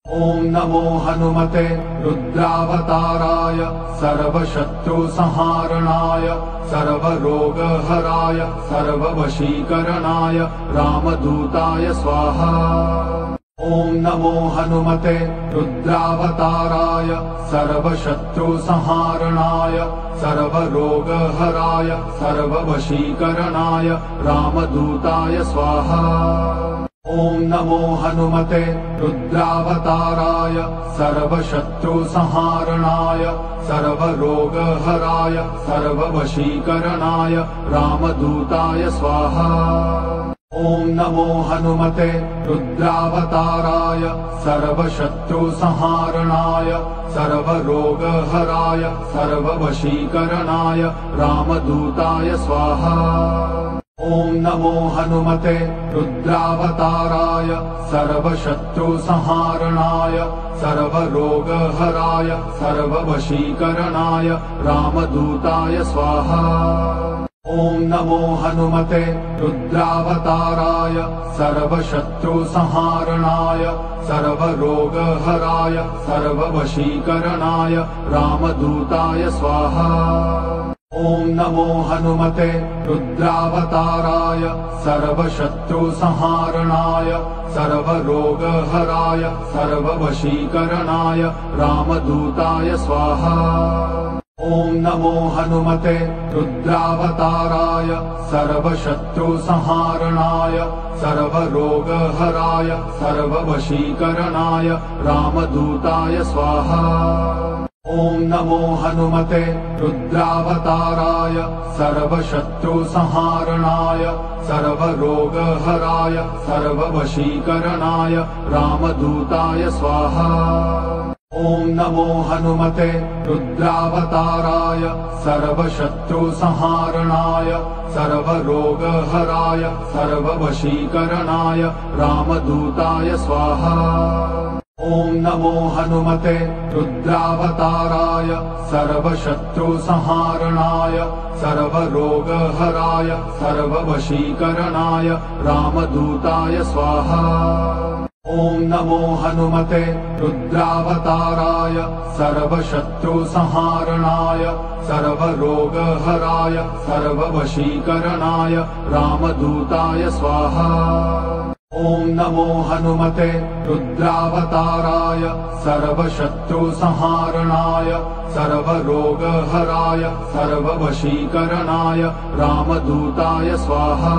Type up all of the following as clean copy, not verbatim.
ॐ नमो हनुमते रुद्रावताराय सर्वशत्रुसंहारणाय सर्वरोगहराय सर्ववशीकरणाय रामदूताय स्वाहा। ॐ नमो हनुमते रुद्रावताराय सर्वशत्रुसंहारणाय सर्वरोगहराय सर्ववशीकरणाय रामदूताय स्वाहा। ॐ नमो हनुमते रुद्रावताराय सर्वशत्रुसंहारणाय सर्वरोगहराय सर्ववशीकरणाय रामदूताय स्वाहा। ॐ नमो हनुमते रुद्रावताराय सर्वशत्रुसंहारणाय सर्वरोगहराय सर्ववशीकरणाय रामदूताय स्वाहा। ॐ नमो हनुमते रुद्रावताराय सर्वशत्रुसंहारणाय सर्वरोगहराय सर्ववशीकरणाय रामदूताय स्वाहा। ॐ नमो हनुमते रुद्रावताराय सर्वशत्रुसंहारणाय सर्वरोगहराय सर्ववशीकरणाय रामदूताय स्वाहा। ॐ नमो हनुमते रुद्रावताराय सर्वशत्रुसंहारणाय सर्वरोगहराय सर्ववशीकरणाय रामदूताय स्वाहा। ॐ नमो हनुमते रुद्रावताराय सर्वशत्रुसंहारणाय सर्वरोगहराय सर्ववशीकरणाय रामदूताय स्वाहा। ॐ नमो हनुमते रुद्रावताराय सर्वशत्रुसंहारणाय सर्वरोगहराय सर्ववशीकरणाय रामदूताय स्वाहा। ॐ नमो हनुमते रुद्रावताराय सर्वशत्रुसंहारणाय सर्वरोगहराय सर्ववशीकरणाय रामदूताय स्वाहा। ॐ नमो हनुमते रुद्रावताराय सर्वशत्रुसंहारणाय सर्वरोगहराय सर्ववशीकरणाय रामदूताय स्वाहा। ॐ नमो हनुमते रुद्रावताराय सर्वशत्रुसंहारणाय सर्वरोगहराय सर्ववशीकरणाय रामदूताय स्वाहा। ॐ नमो हनुमते रुद्रावताराय सर्वशत्रुसंहारणाय सर्वरोगहराय सर्ववशीकरणाय रामदूताय स्वाहा।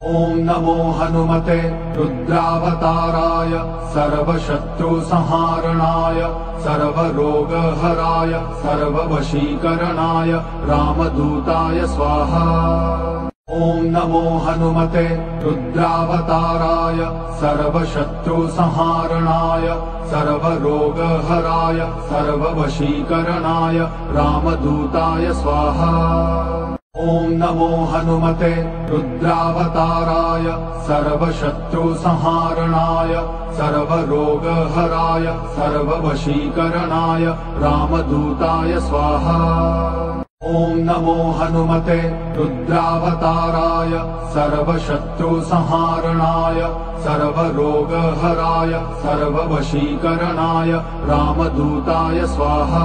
ॐ नमो हनुमते रुद्रावताराय सर्वशत्रुसंहारणाय सर्वरोगहराय सर्ववशीकरणाय रामदूताय स्वाहा। ॐ नमो हनुमते रुद्रावताराय सर्वशत्रुसंहारणाय सर्वरोगहराय सर्ववशीकरणाय रामदूताय स्वाहा। ॐ नमो हनुमते रुद्रावताराय सर्वशत्रुसंहारणाय सर्वरोगहराय सर्ववशीकरणाय रामदूताय स्वाहा। ॐ नमो हनुमते रुद्रावताराय सर्वशत्रुसंहारणाय सर्वरोगहराय सर्ववशीकरणाय रामदूताय स्वाहा।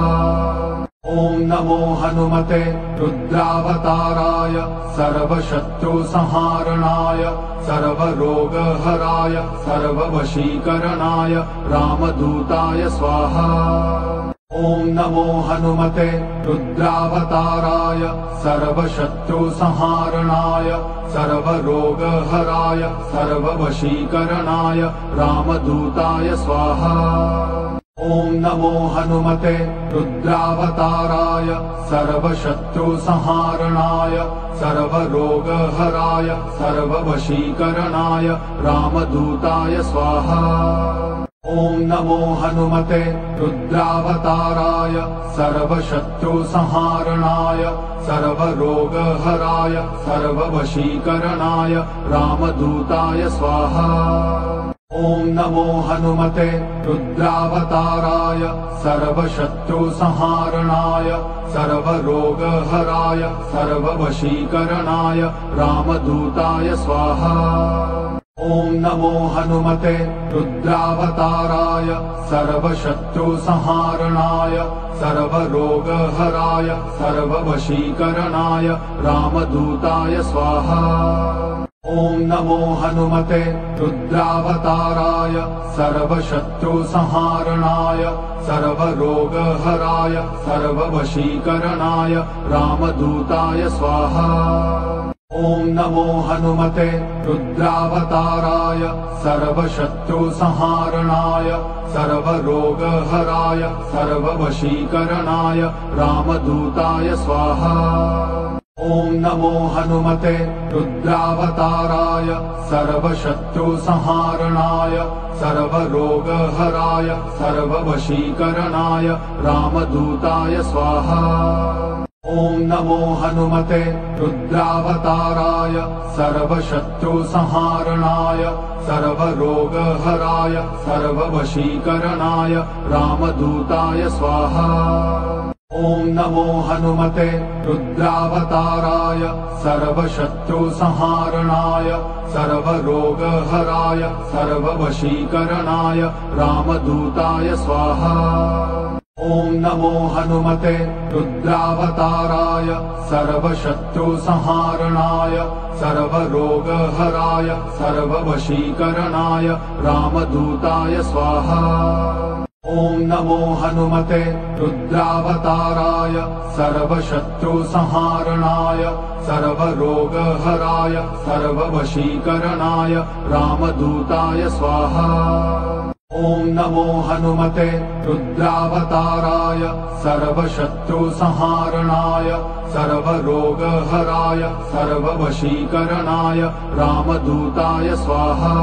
ॐ नमो हनुमते रुद्रावताराय सर्वशत्रुसंहारणाय सर्वरोगहराय सर्ववशीकरणाय रामदूताय स्वाहा। ॐ नमो हनुमते रुद्रावताराय सर्वशत्रुसंहारणाय सर्वरोगहराय सर्ववशीकरणाय रामदूताय स्वाहा। ॐ नमो हनुमते रुद्रावताराय सर्वशत्रुसंहारणाय सर्वरोगहराय सर्ववशीकरणाय रामदूताय स्वाहा। ॐ नमो हनुमते रुद्रावताराय सर्वशत्रुसंहारणाय सर्वरोगहराय सर्ववशीकरणाय रामदूताय स्वाहा। ॐ नमो हनुमते रुद्रावताराय सर्वशत्रुसंहारणाय सर्वरोगहराय सर्ववशीकरणाय रामदूताय स्वाहा। ॐ नमो हनुमते रुद्रावताराय सर्वशत्रुसंहारणाय सर्वरोगहराय सर्ववशीकरणाय रामदूताय स्वाहा। ॐ नमो हनुमते रुद्रावताराय सर्वशत्रुसंहारणाय सर्वरोगहराय सर्ववशीकरणाय रामदूताय स्वाहा। ॐ नमो हनुमते रुद्रावताराय सर्वशत्रुसंहारणाय सर्वरोगहराय सर्ववशीकरणाय रामदूताय स्वाहा। ॐ नमो हनुमते रुद्रावताराय सर्वशत्रुसंहारणाय सर्वरोगहराय सर्ववशीकरणाय रामदूताय स्वाहा। ॐ नमो हनुमते रुद्रावताराय सर्वशत्रुसंहारणाय सर्वरोगहराय सर्ववशीकरणाय रामदूताय स्वाहा। ॐ नमो हनुमते रुद्रावताराय सर्वशत्रुसंहारणाय सर्वरोगहराय सर्ववशीकरणाय रामदूताय स्वाहा। ॐ नमो हनुमते रुद्रावताराय सर्वशत्रुसंहारणाय सर्वरोगहराय सर्ववशीकरणाय रामदूताय स्वाहा। ॐ नमो हनुमते रुद्रावताराय सर्वशत्रुसंहारणाय सर्वरोगहराय सर्ववशीकरणाय रामदूताय स्वाहा। ॐ नमो हनुमते रुद्रावताराय सर्वशत्रुसंहारणाय सर्वरोगहराय सर्ववशीकरणाय रामदूताय स्वाहा।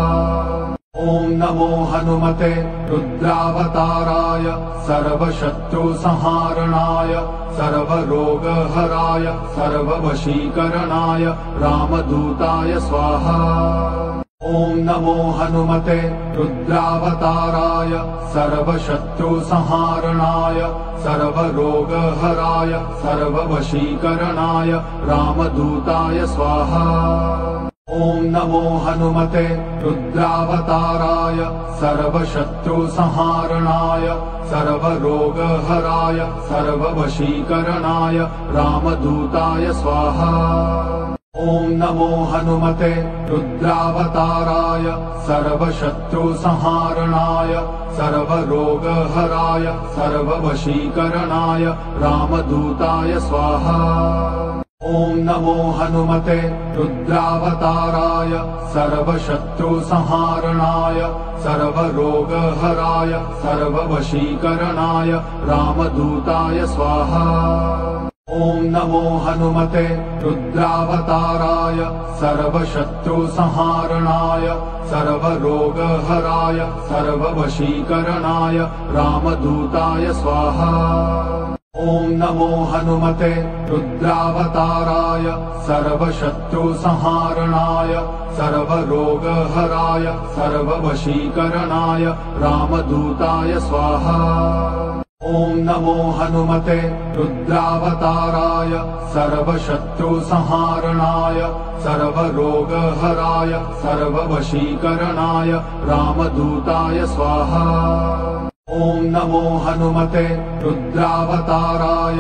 ॐ नमो हनुमते रुद्रावताराय सर्वशत्रुसंहारणाय सर्वरोगहराय सर्ववशीकरणाय रामदूताय स्वाहा। ॐ नमो हनुमते रुद्रावताराय सर्वशत्रुसंहारणाय सर्वरोगहराय सर्ववशीकरणाय रामदूताय स्वाहा। ॐ नमो हनुमते रुद्रावताराय सर्वशत्रुसंहारणाय सर्वरोगहराय सर्ववशीकरणाय रामदूताय स्वाहा। ॐ नमो हनुमते रुद्रावताराय सर्वशत्रुसंहारणाय सर्वरोगहराय सर्ववशीकरणाय रामदूताय स्वाहा। ॐ नमो हनुमते रुद्रावताराय सर्वशत्रुसंहारणाय सर्वरोगहराय सर्ववशीकरणाय रामदूताय स्वाहा। ॐ नमो हनुमते रुद्रावताराय सर्वशत्रुसंहारणाय सर्वरोगहराय सर्ववशीकरणाय रामदूताय स्वाहा। ॐ नमो हनुमते रुद्रावताराय सर्वशत्रुसंहारणाय सर्वरोगहराय सर्ववशीकरणाय रामदूताय स्वाहा। ॐ नमो हनुमते रुद्रावताराय सर्वशत्रुसंहारणाय सर्वरोगहराय सर्ववशीकरणाय रामदूताय स्वाहा। ॐ नमो हनुमते रुद्रावताराय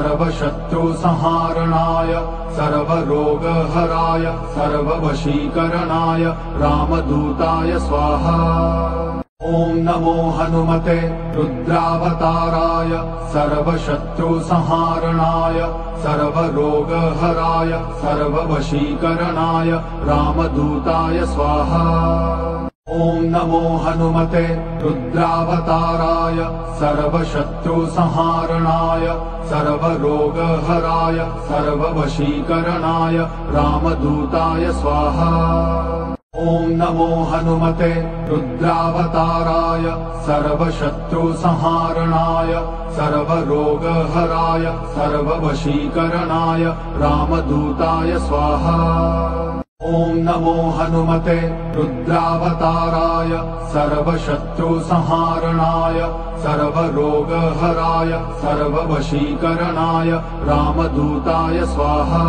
सर्वशत्रुसंहारणाय सर्वरोगहराय सर्ववशीकरणाय रामदूताय स्वाहा। ॐ नमो हनुमते रुद्रावताराय सर्वशत्रुसंहारणाय सर्वरोगहराय सर्ववशीकरणाय रामदूताय स्वाहा। ॐ नमो हनुमते रुद्रावताराय सर्वशत्रुसंहारणाय सर्वरोगहराय सर्ववशीकरणाय रामदूताय स्वाहा। ॐ नमो हनुमते रुद्रावताराय सर्वशत्रुसंहारणाय सर्वरोगहराय सर्ववशीकरणाय रामदूताय स्वाहा। ॐ नमो हनुमते रुद्रावताराय सर्वशत्रुसंहारणाय सर्वरोगहराय सर्ववशीकरणाय रामदूताय स्वाहा।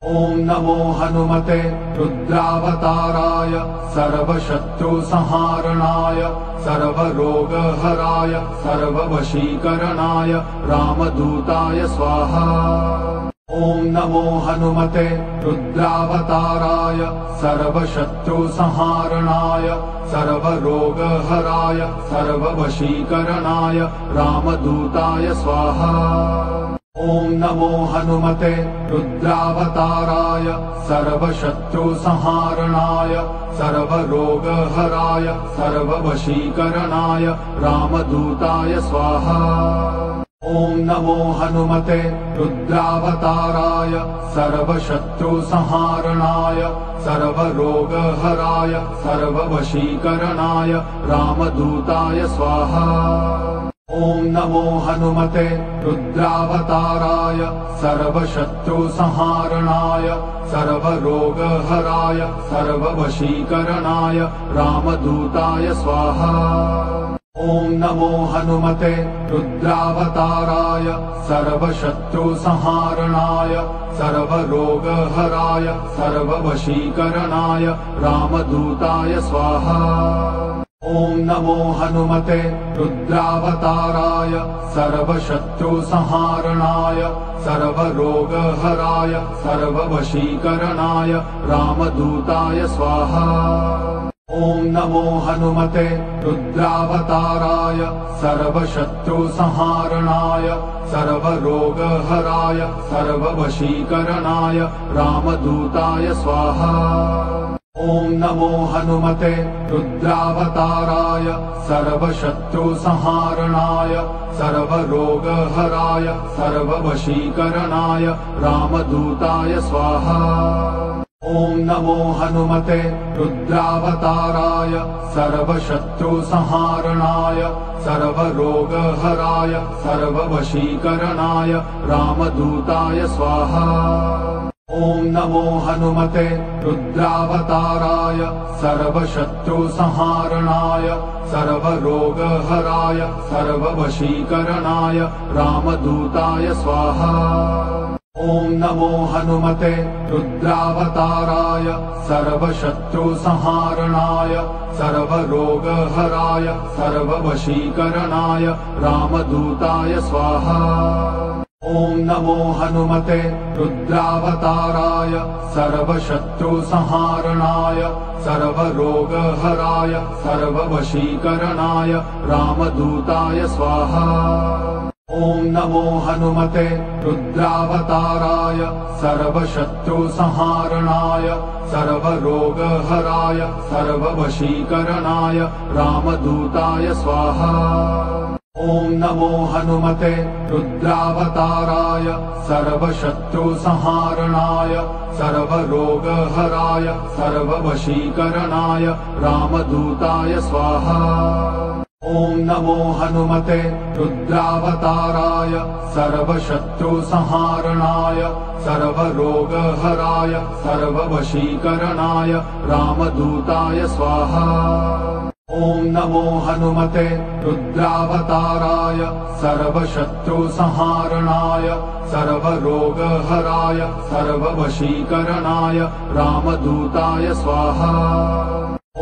ॐ नमो हनुमते रुद्रावताराय सर्वशत्रुसंहारणाय सर्वरोगहराय सर्ववशीकरणाय रामदूताय स्वाहा। ॐ नमो हनुमते रुद्रावताराय सर्वशत्रुसंहारणाय सर्वरोगहराय सर्ववशीकरणाय रामदूताय स्वाहा। ॐ नमो हनुमते रुद्रावताराय सर्वशत्रुसंहारणाय सर्वरोगहराय सर्ववशीकरणाय रामदूताय स्वाहा। ॐ नमो हनुमते रुद्रावताराय सर्वशत्रुसंहारणाय सर्वरोगहराय सर्ववशीकरणाय रामदूताय स्वाहा। ॐ नमो हनुमते रुद्रावताराय सर्वशत्रुसंहारणाय सर्वरोगहराय सर्ववशीकरणाय रामदूताय स्वाहा। ॐ नमो हनुमते रुद्रावताराय सर्वशत्रुसंहारणाय सर्वरोगहराय सर्ववशीकरणाय रामदूताय स्वाहा। ॐ नमो हनुमते रुद्रावताराय सर्वशत्रुसंहारणाय सर्वरोगहराय सर्ववशीकरणाय रामदूताय स्वाहा। ॐ नमो हनुमते रुद्रावताराय सर्वशत्रुसंहारणाय सर्वरोगहराय सर्ववशीकरणाय रामदूताय स्वाहा। ॐ नमो हनुमते रुद्रावताराय सर्वशत्रुसंहारणाय सर्वरोगहराय सर्ववशीकरणाय रामदूताय स्वाहा। ॐ नमो हनुमते रुद्रावताराय सर्वशत्रुसंहारणाय सर्वरोगहराय सर्ववशीकरणाय रामदूताय स्वाहा। ॐ नमो हनुमते रुद्रावताराय सर्वशत्रुसंहारणाय सर्वरोगहराय सर्ववशीकरणाय रामदूताय स्वाहा। ॐ नमो हनुमते रुद्रावताराय सर्वशत्रुसंहारणाय सर्वरोगहराय सर्ववशीकरणाय रामदूताय स्वाहा। ॐ नमो हनुमते रुद्रावताराय सर्वशत्रुसंहारणाय सर्वरोगहराय सर्ववशीकरणाय रामदूताय स्वाहा। ॐ नमो हनुमते रुद्रावताराय सर्वशत्रुसंहारणाय सर्वरोगहराय सर्ववशीकरणाय रामदूताय स्वाहा। ॐ नमो हनुमते रुद्रावताराय सर्वशत्रुसंहारणाय सर्वरोगहराय सर्ववशीकरणाय रामदूताय स्वाहा। ॐ नमो हनुमते रुद्रावताराय सर्वशत्रुसंहारणाय सर्वरोगहराय सर्ववशीकरणाय रामदूताय स्वाहा। ॐ नमो हनुमते रुद्रावताराय सर्वशत्रुसंहारणाय सर्वरोगहराय सर्ववशीकरणाय रामदूताय स्वाहा।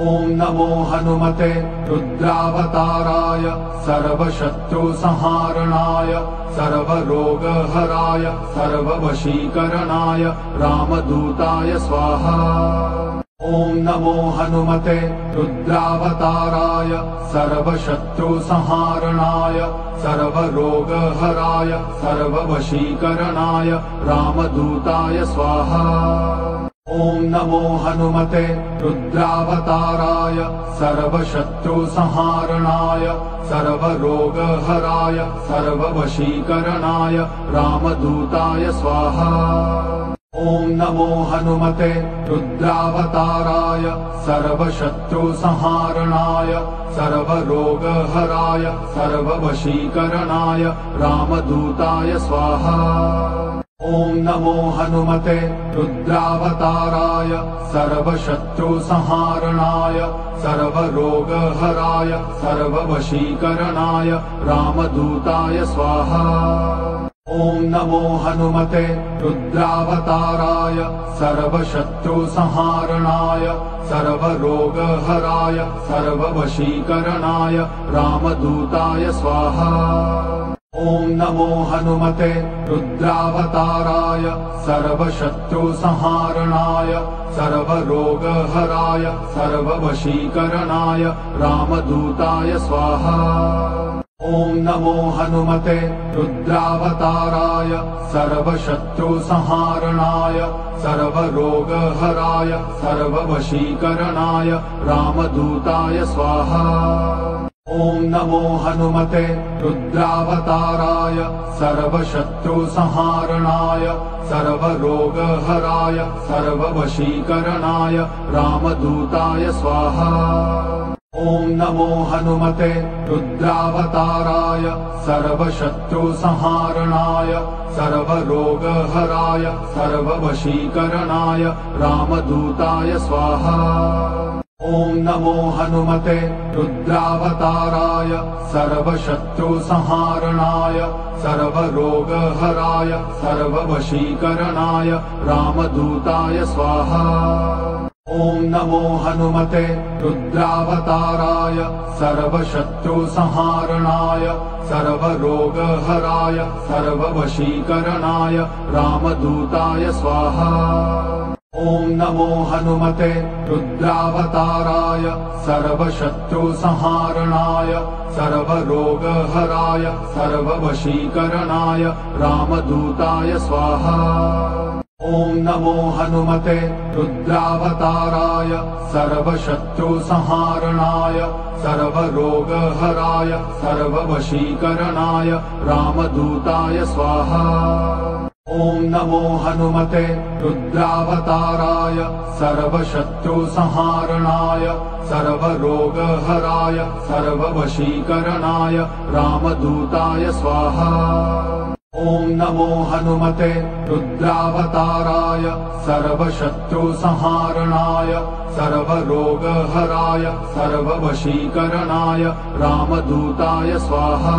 ॐ नमो हनुमते रुद्रावताराय सर्वशत्रुसंहारणाय सर्वरोगहराय सर्ववशीकरणाय रामदूताय स्वाहा। ॐ नमो हनुमते रुद्रावताराय सर्वशत्रुसंहारणाय सर्वरोगहराय सर्ववशीकरणाय रामदूताय स्वाहा। ॐ नमो हनुमते रुद्रावताराय सर्वशत्रुसंहारणाय सर्वरोगहराय सर्ववशीकरणाय रामदूताय स्वाहा। ॐ नमो हनुमते रुद्रावताराय सर्वशत्रुसंहारणाय सर्वरोगहराय सर्ववशीकरणाय रामदूताय स्वाहा। ॐ नमो हनुमते रुद्रावताराय सर्वशत्रुसंहारणाय सर्वरोगहराय सर्ववशीकरणाय रामदूताय स्वाहा। ॐ नमो हनुमते रुद्रावताराय सर्वशत्रुसंहारणाय सर्वरोगहराय सर्ववशीकरणाय रामदूताय स्वाहा। ॐ नमो हनुमते रुद्रावताराय सर्वशत्रुसंहारणाय सर्वरोगहराय सर्ववशीकरणाय रामदूताय स्वाहा। ॐ नमो हनुमते रुद्रावताराय सर्वशत्रुसंहारणाय सर्वरोगहराय सर्ववशीकरणाय रामदूताय स्वाहा। ॐ नमो हनुमते रुद्रावताराय सर्वशत्रुसंहारणाय सर्वरोगहराय सर्ववशीकरणाय रामदूताय स्वाहा। ॐ नमो हनुमते रुद्रावताराय सर्वशत्रुसंहारणाय सर्वरोगहराय सर्ववशीकरणाय रामदूताय स्वाहा। ॐ नमो हनुमते रुद्रावताराय सर्वशत्रुसंहारणाय सर्वरोगहराय सर्ववशीकरणाय रामदूताय स्वाहा। ॐ नमो हनुमते रुद्रावताराय सर्वशत्रुसंहारणाय सर्वरोगहराय सर्ववशीकरणाय रामदूताय स्वाहा। ॐ नमो हनुमते रुद्रावताराय सर्वशत्रुसंहारणाय सर्वरोगहराय सर्ववशीकरणाय रामदूताय स्वाहा। ॐ नमो हनुमते रुद्रावताराय सर्वशत्रुसंहारणाय सर्वरोगहराय सर्ववशीकरणाय रामदूताय स्वाहा। ॐ नमो हनुमते रुद्रावताराय सर्वशत्रुसंहारणाय सर्वरोगहराय सर्ववशीकरणाय रामदूताय स्वाहा। ॐ नमो हनुमते रुद्रावताराय सर्वशत्रुसंहारणाय सर्वरोगहराय सर्ववशीकरणाय रामदूताय स्वाहा।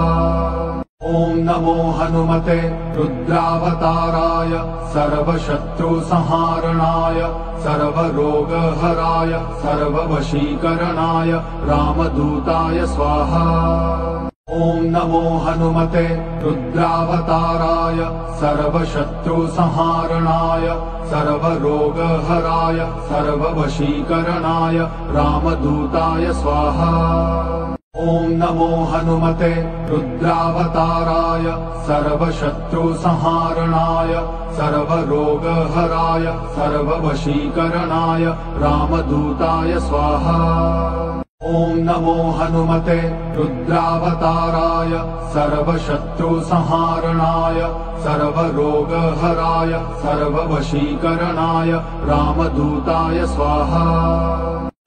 ॐ नमो हनुमते रुद्रावताराय सर्वशत्रुसंहारणाय सर्वरोगहराय सर्ववशीकरणाय रामदूताय स्वाहा। ॐ नमो हनुमते रुद्रावताराय सर्वशत्रुसंहारणाय सर्वरोगहराय सर्ववशीकरणाय रामदूताय स्वाहा। ॐ नमो हनुमते रुद्रावताराय सर्वशत्रुसंहारणाय सर्वरोगहराय सर्ववशीकरणाय रामदूताय स्वाहा। ॐ नमो हनुमते रुद्रावताराय सर्वशत्रुसंहारणाय सर्वरोगहराय सर्ववशीकरणाय रामदूताय स्वाहा।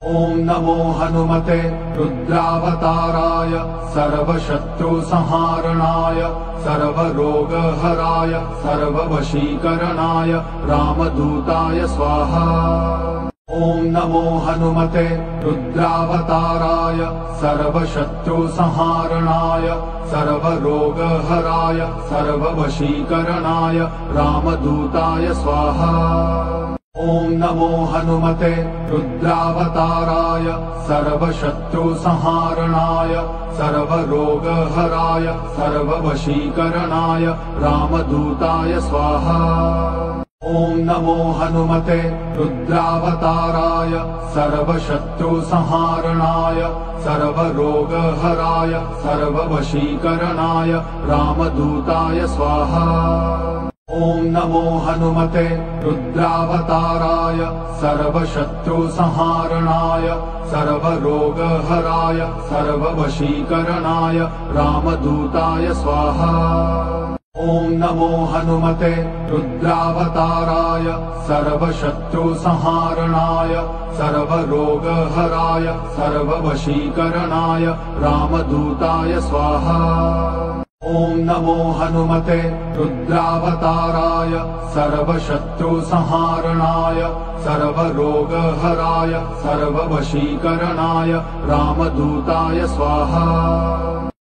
ॐ नमो हनुमते रुद्रावताराय सर्वशत्रुसंहारणाय सर्वरोगहराय सर्ववशीकरणाय रामदूताय स्वाहा। ॐ नमो हनुमते रुद्रावताराय सर्वशत्रुसंहारणाय सर्वरोगहराय सर्ववशीकरणाय रामदूताय स्वाहा। ॐ नमो हनुमते रुद्रावताराय सर्वशत्रुसंहारणाय सर्वरोगहराय सर्ववशीकरणाय रामदूताय स्वाहा। ॐ नमो हनुमते रुद्रावताराय सर्वशत्रुसंहारणाय सर्वरोगहराय सर्ववशीकरणाय रामदूताय स्वाहा। ॐ नमो हनुमते रुद्रावताराय सर्वशत्रुसंहारणाय सर्वरोगहराय सर्ववशीकरणाय रामदूताय स्वाहा। ॐ नमो हनुमते रुद्रावताराय सर्वशत्रुसंहारणाय सर्वरोगहराय सर्ववशीकरणाय रामदूताय स्वाहा। ॐ नमो हनुमते रुद्रावताराय सर्वशत्रुसंहारणाय सर्वरोगहराय सर्ववशीकरणाय रामदूताय स्वाहा।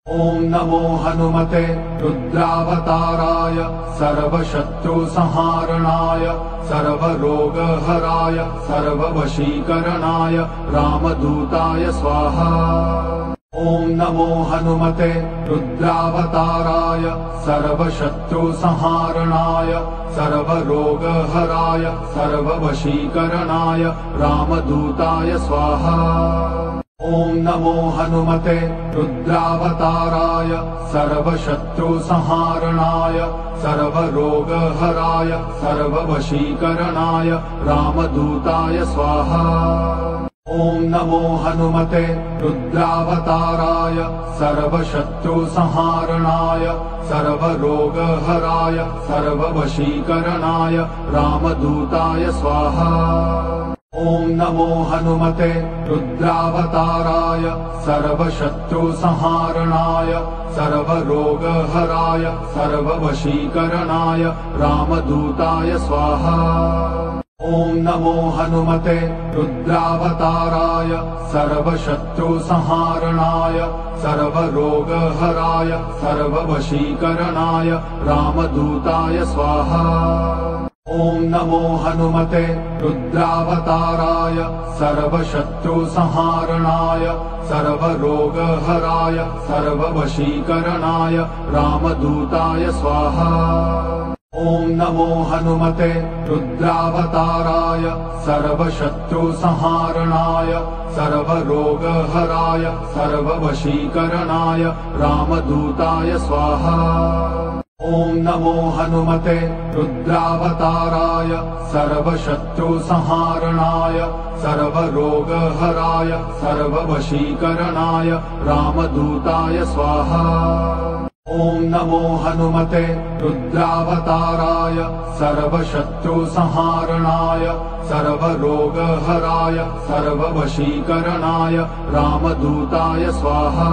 ॐ ॐ नमो हनुमते रुद्रावताराय सर्वशत्रुसंहारणाय सर्वरोगहराय सर्ववशीकरणाय रामदूताय स्वाहा। ॐ नमो हनुमते रुद्रावताराय सर्वशत्रुसंहारणाय सर्वरोगहराय सर्ववशीकरणाय रामदूताय स्वाहा। ॐ नमो हनुमते रुद्रावताराय सर्वशत्रुसंहारणाय सर्वरोगहराय सर्ववशीकरणाय रामदूताय स्वाहा। ॐ नमो हनुमते रुद्रावताराय सर्वशत्रुसंहारणाय सर्वरोगहराय सर्ववशीकरणाय रामदूताय स्वाहा। ॐ नमो हनुमते रुद्रावताराय सर्वशत्रुसंहारणाय सर्वरोगहराय सर्ववशीकरणाय रामदूताय स्वाहा। ॐ नमो हनुमते रुद्रावताराय सर्वशत्रुसंहारणाय सर्वरोगहराय सर्ववशीकरणाय रामदूताय स्वाहा। ॐ नमो हनुमते रुद्रावताराय सर्वशत्रुसंहारणाय सर्वरोगहराय सर्ववशीकरणाय रामदूताय स्वाहा। ॐ नमो हनुमते रुद्रावताराय सर्वशत्रुसंहारणाय सर्वरोगहराय सर्ववशीकरणाय रामदूताय स्वाहा। ॐ नमो हनुमते रुद्रावताराय सर्वशत्रुसंहारणाय सर्वरोगहराय सर्ववशीकरणाय रामदूताय स्वाहा। ॐ नमो हनुमते रुद्रावताराय सर्वशत्रुसंहारणाय सर्वरोगहराय सर्ववशीकरणाय रामदूताय स्वाहा।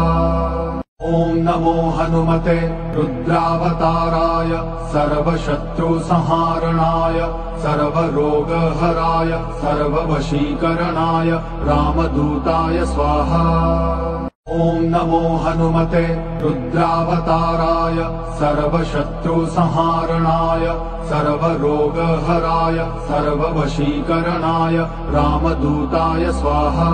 ॐ नमो हनुमते रुद्रावताराय सर्वशत्रुसंहारणाय सर्वरोगहराय सर्ववशीकरणाय रामदूताय स्वाहा। ॐ नमो हनुमते रुद्रावताराय सर्वशत्रुसंहारणाय सर्वरोगहराय सर्ववशीकरणाय रामदूताय स्वाहा।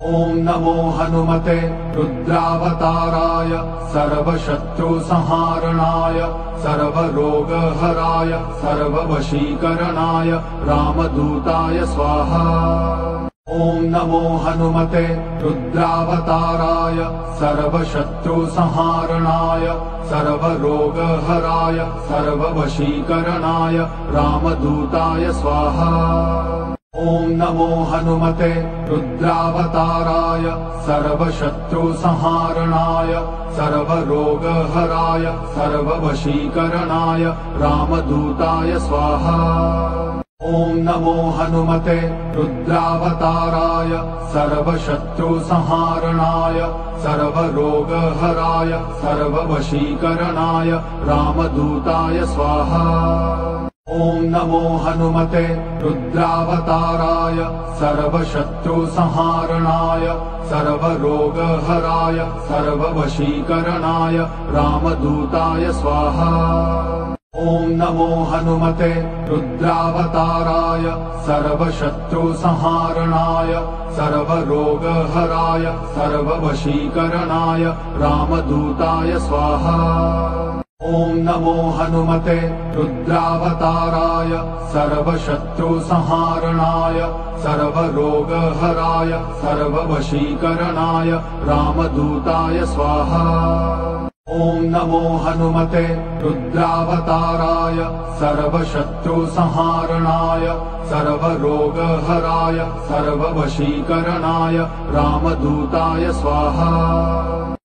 ॐ नमो हनुमते रुद्रावताराय सर्वशत्रुसंहारणाय सर्वरोगहराय सर्ववशीकरणाय रामदूताय स्वाहा। ॐ नमो हनुमते रुद्रावताराय सर्वशत्रुसंहारणाय सर्वरोगहराय सर्ववशीकरणाय रामदूताय स्वाहा। ॐ नमो हनुमते रुद्रावताराय सर्वशत्रुसंहारणाय सर्वरोगहराय सर्ववशीकरणाय रामदूताय स्वाहा। ॐ नमो हनुमते रुद्रावताराय सर्वशत्रुसंहारणाय सर्वरोगहराय सर्ववशीकरणाय रामदूताय स्वाहा। ॐ नमो हनुमते रुद्रावताराय सर्वशत्रुसंहारणाय सर्वरोगहराय सर्ववशीकरणाय रामदूताय स्वाहा। ॐ नमो हनुमते रुद्रावताराय सर्वशत्रुसंहारणाय सर्वरोगहराय सर्ववशीकरणाय रामदूताय स्वाहा। ॐ नमो हनुमते रुद्रावताराय सर्वशत्रुसंहारणाय सर्वरोगहराय सर्ववशीकरणाय रामदूताय स्वाहा। ॐ नमो हनुमते रुद्रावताराय सर्वशत्रुसंहारणाय सर्वरोगहराय सर्ववशीकरणाय रामदूताय स्वाहा।